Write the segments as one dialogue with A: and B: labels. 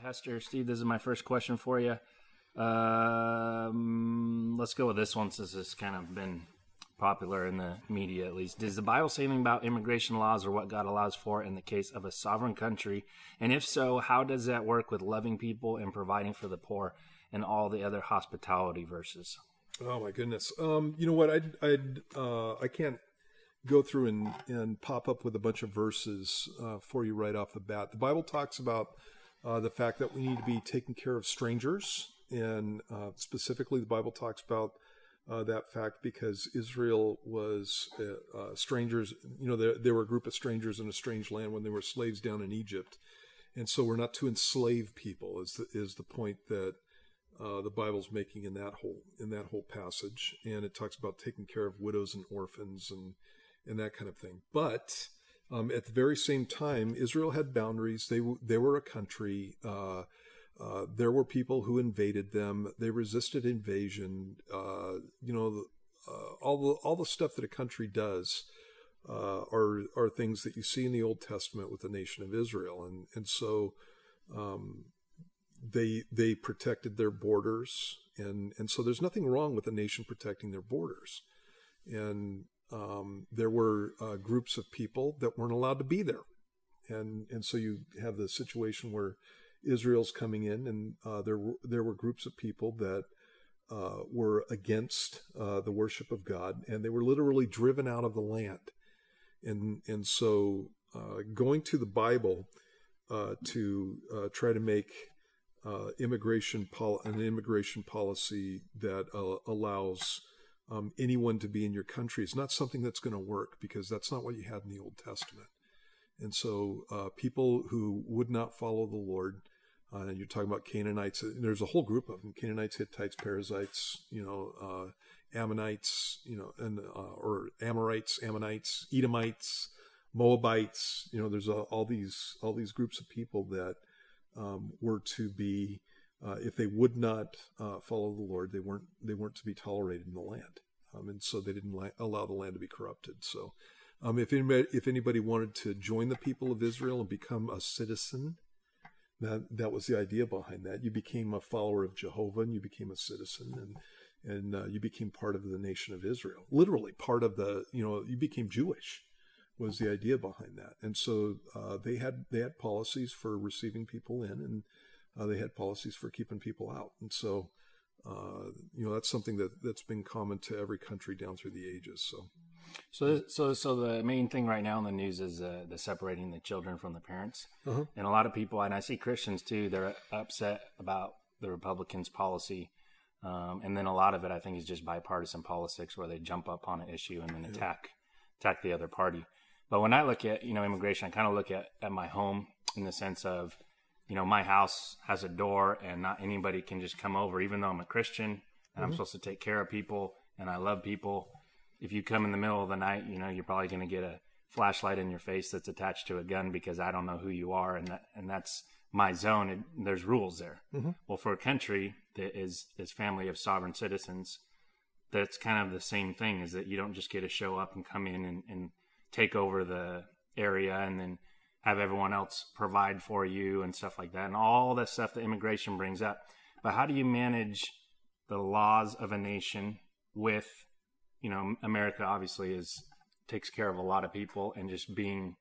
A: Pastor Steve, this is my first question for you. Let's go with this one since it's kind of been popular in the media, at least. Does the Bible say anything about immigration laws or what God allows for in the case of a sovereign country? And if so, how does that work with loving people and providing for the poor and all the other hospitality verses?
B: Oh my goodness. You know what? I can't go through and pop up with a bunch of verses for you right off the bat. The Bible talks about the fact that we need to be taking care of strangers, and specifically the Bible talks about that fact because Israel was strangers. You know, they were a group of strangers in a strange land when they were slaves down in Egypt, and so we're not to enslave people. Is the point that the Bible's making in that whole passage, and it talks about taking care of widows and orphans and that kind of thing. But at the very same time, Israel had boundaries. They were a country. There were people who invaded them. They resisted invasion. All the stuff that a country does are things that you see in the Old Testament with the nation of Israel, and so they protected their borders, and so there's nothing wrong with a nation protecting their borders, and there were groups of people that weren't allowed to be there. And so you have the situation where Israel's coming in, and there were groups of people that were against the worship of God, and they were literally driven out of the land. And so going to the Bible to try to make an immigration policy that allows anyone to be in your country is not something that's going to work, because that's not what you had in the Old Testament. And so people who would not follow the Lord, and you're talking about Canaanites, there's a whole group of them: Canaanites, Hittites, Perizzites, Ammonites, or Amorites, Ammonites, Edomites, Moabites. There's all these groups of people that were to be, if they would not follow the Lord, they weren't to be tolerated in the land, and so they didn't allow the land to be corrupted. So, if anybody wanted to join the people of Israel and become a citizen, that was the idea behind that. You became a follower of Jehovah, and you became a citizen, and you became part of the nation of Israel. Literally part of you became Jewish, was the idea behind that. And so they had policies for receiving people in, and they had policies for keeping people out. And so, that's something that's been common to every country down through the ages. So
A: the main thing right now in the news is the separating the children from the parents.
B: Uh-huh.
A: And a lot of people, and I see Christians too, they're upset about the Republicans' policy. And then a lot of it, I think, is just bipartisan politics, where they jump up on an issue and then attack the other party. But when I look at, immigration, I kind of look at my home in the sense of, my house has a door and not anybody can just come over, even though I'm a Christian and I'm supposed to take care of people and I love people. If you come in the middle of the night, you're probably going to get a flashlight in your face that's attached to a gun, because I don't know who you are, and that's my zone. There's rules there. Mm-hmm. Well, for a country that is family of sovereign citizens, that's kind of the same thing, is that you don't just get to show up and come in and take over the area and then have everyone else provide for you and stuff like that, and all that stuff that immigration brings up. But how do you manage the laws of a nation with, America obviously takes care of a lot of people and just being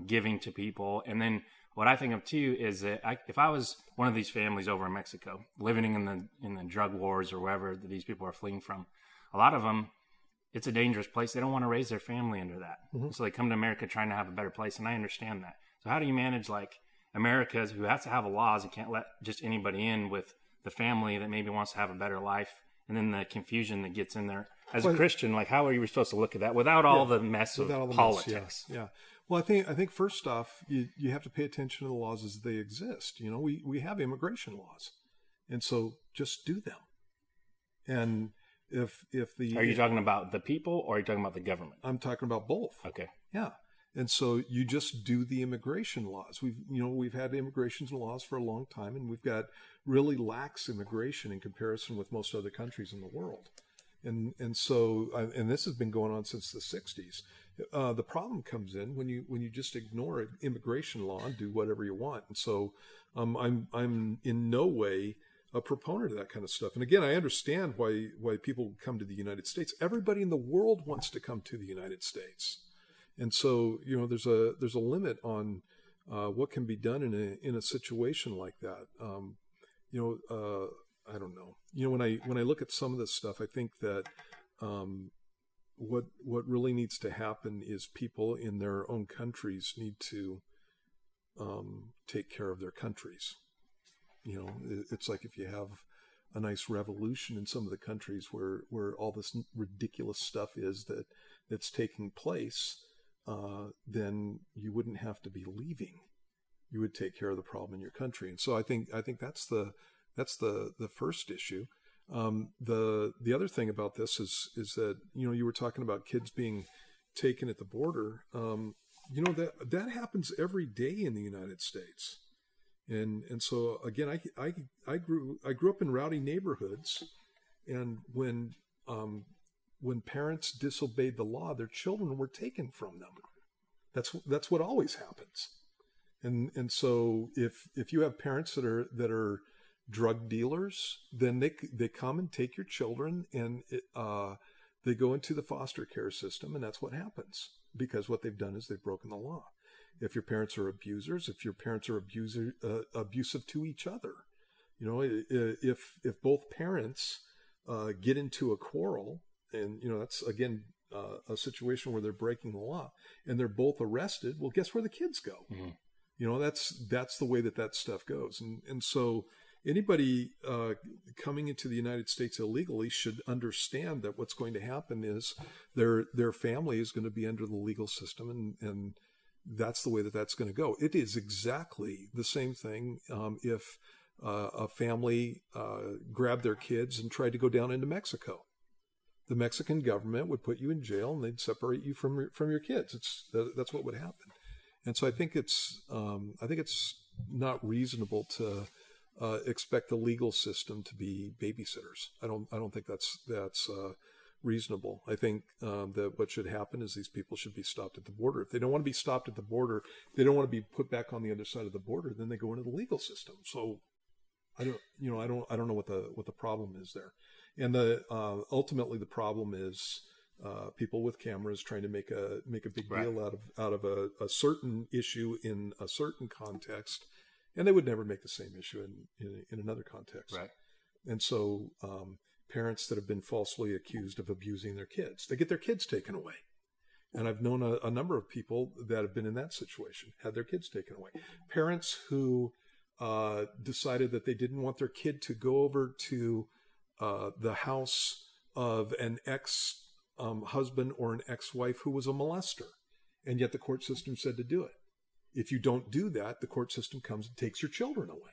A: giving to people. And then what I think of too is that if I was one of these families over in Mexico, living in the drug wars or wherever that these people are fleeing from, a lot of them, it's a dangerous place. They don't want to raise their family under that. Mm-hmm. So they come to America trying to have a better place, and I understand that. So how do you manage, like, America, who has to have laws and can't let just anybody in, with the family that maybe wants to have a better life, and then the confusion that gets in there? As a Christian, like, how are you supposed to look at that without all the mess of politics?
B: Yeah. Well, I think first off, you have to pay attention to the laws as they exist. We have immigration laws, and so just do them. And if
A: are you talking about the people, or are you talking about the government?
B: I'm talking about both.
A: Okay.
B: Yeah. And so you just do the immigration laws. We've had immigration laws for a long time, and we've got really lax immigration in comparison with most other countries in the world. And so this has been going on since the 60s. The problem comes in when you just ignore immigration law and do whatever you want. And so I'm in no way a proponent of that kind of stuff. And again, I understand why people come to the United States. Everybody in the world wants to come to the United States. And so, there's a limit on what can be done in a situation like that. I don't know. When I look at some of this stuff, I think that what really needs to happen is people in their own countries need to take care of their countries. It's like if you have a nice revolution in some of the countries where all this ridiculous stuff that's taking place, then you wouldn't have to be leaving. You would take care of the problem in your country. And so I think that's the first issue. The other thing about this is that, you were talking about kids being taken at the border. That happens every day in the United States. And so again, I grew up in rowdy neighborhoods, and when parents disobeyed the law, their children were taken from them. That's what always happens. And so if you have parents that are drug dealers, then they come and take your children, and they go into the foster care system, and that's what happens, because what they've done is they've broken the law. If your parents are abusers, if your parents are abusive to each other, if both parents get into a quarrel, and that's again a situation where they're breaking the law, and they're both arrested, well, guess where the kids go? Mm-hmm. That's the way that stuff goes, and so anybody coming into the United States illegally should understand that what's going to happen is their family is going to be under the legal system, and that's the way that's going to go. It is exactly the same thing if a family grabbed their kids and tried to go down into Mexico. The Mexican government would put you in jail, and they'd separate you from your kids. That's what would happen. And so I think it's not reasonable to expect the legal system to be babysitters. I don't think that's reasonable. I think that what should happen is these people should be stopped at the border. If they don't want to be stopped at the border, they don't want to be put back on the other side of the border, then they go into the legal system. So I don't know what the problem is there. And ultimately the problem is people with cameras trying to make a big deal out of a certain issue in a certain context, and they would never make the same issue in another context. Right. And so parents that have been falsely accused of abusing their kids, they get their kids taken away. And I've known a number of people that have been in that situation, had their kids taken away. Parents who decided that they didn't want their kid to go over to the house of an ex-husband or an ex-wife who was a molester, and yet the court system said to do it. If you don't do that, the court system comes and takes your children away.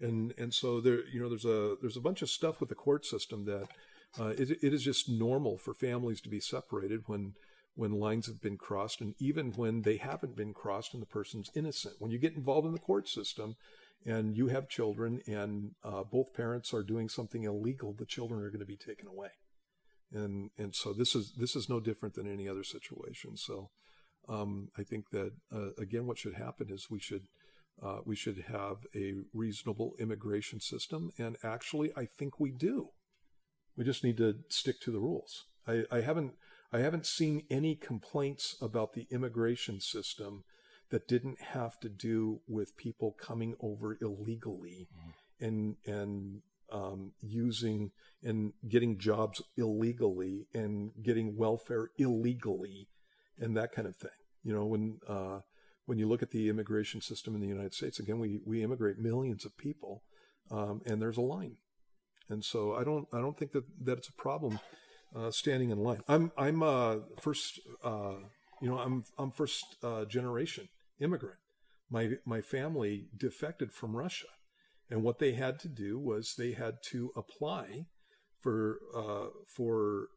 B: And so there's a bunch of stuff with the court system that it is just normal for families to be separated when lines have been crossed, and even when they haven't been crossed and the person's innocent. When you get involved in the court system and you have children and both parents are doing something illegal, the children are going to be taken away. And so this is no different than any other situation. So I think that again, what should happen is we should have a reasonable immigration system, and actually, I think we do. We just need to stick to the rules. I haven't seen any complaints about the immigration system that didn't have to do with people coming over illegally and using and getting jobs illegally and getting welfare illegally and that kind of thing. When you look at the immigration system in the United States, again, we immigrate millions of people, and there's a line. And so I don't think that it's a problem standing in line. I'm first generation immigrant. My family defected from Russia, and what they had to do was they had to apply for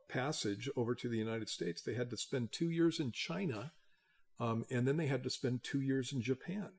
B: passage over to the United States. They had to spend 2 years in China, and then they had to spend 2 years in Japan.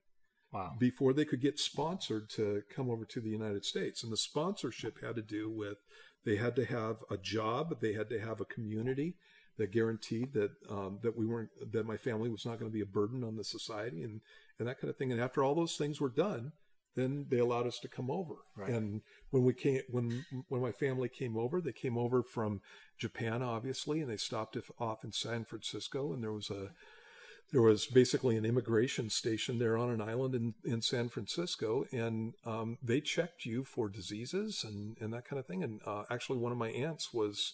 B: Wow. Before they could get sponsored to come over to the United States. And the sponsorship had to do with they had to have a job, they had to have a community, that guaranteed that my family was not going to be a burden on the society and that kind of thing. And after all those things were done, then they allowed us to come over.
A: Right. And
B: when my family came over, they came over from Japan, obviously, and they stopped off in San Francisco, and there was basically an immigration station there on an island in San Francisco, and they checked you for diseases and that kind of thing. And actually, one of my aunts was,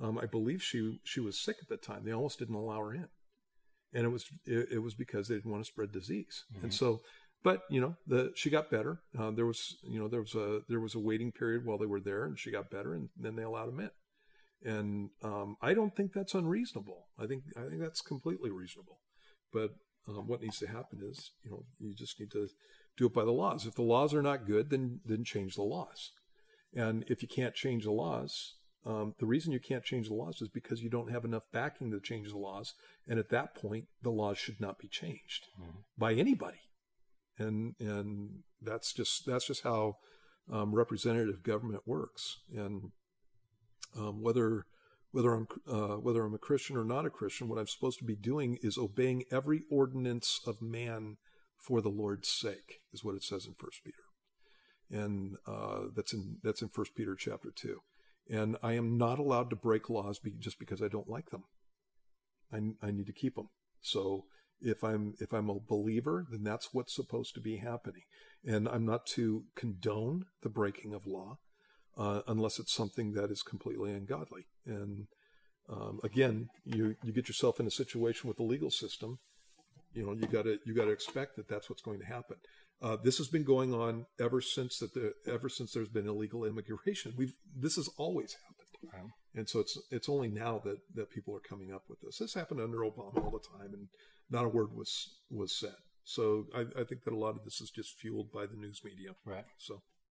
B: I believe she was sick at the time. They almost didn't allow her in, and it was because they didn't want to spread disease. Mm-hmm. And so, but she got better. There was a waiting period while they were there, and she got better, and then they allowed them in. And I don't think that's unreasonable. I think that's completely reasonable. But what needs to happen is, you just need to do it by the laws. If the laws are not good, then change the laws. And if you can't change the laws, the reason you can't change the laws is because you don't have enough backing to change the laws. And at that point, the laws should not be changed by anybody. And that's just how representative government works. And whether I'm a Christian or not a Christian, what I'm supposed to be doing is obeying every ordinance of man for the Lord's sake, is what it says in 1 Peter, and that's in 1 Peter chapter 2. And I am not allowed to break laws just because I don't like them. I need to keep them. So if I'm a believer, then that's what's supposed to be happening, and I'm not to condone the breaking of law. Unless it's something that is completely ungodly. And again, you get yourself in a situation with the legal system. You got to expect that that's what's going to happen. This has been going on ever since there's been illegal immigration. This has always happened,
A: wow.
B: And so it's only now that people are coming up with this. This happened under Obama all the time, and not a word was said. So I think that a lot of this is just fueled by the news media.
A: Right.
B: So.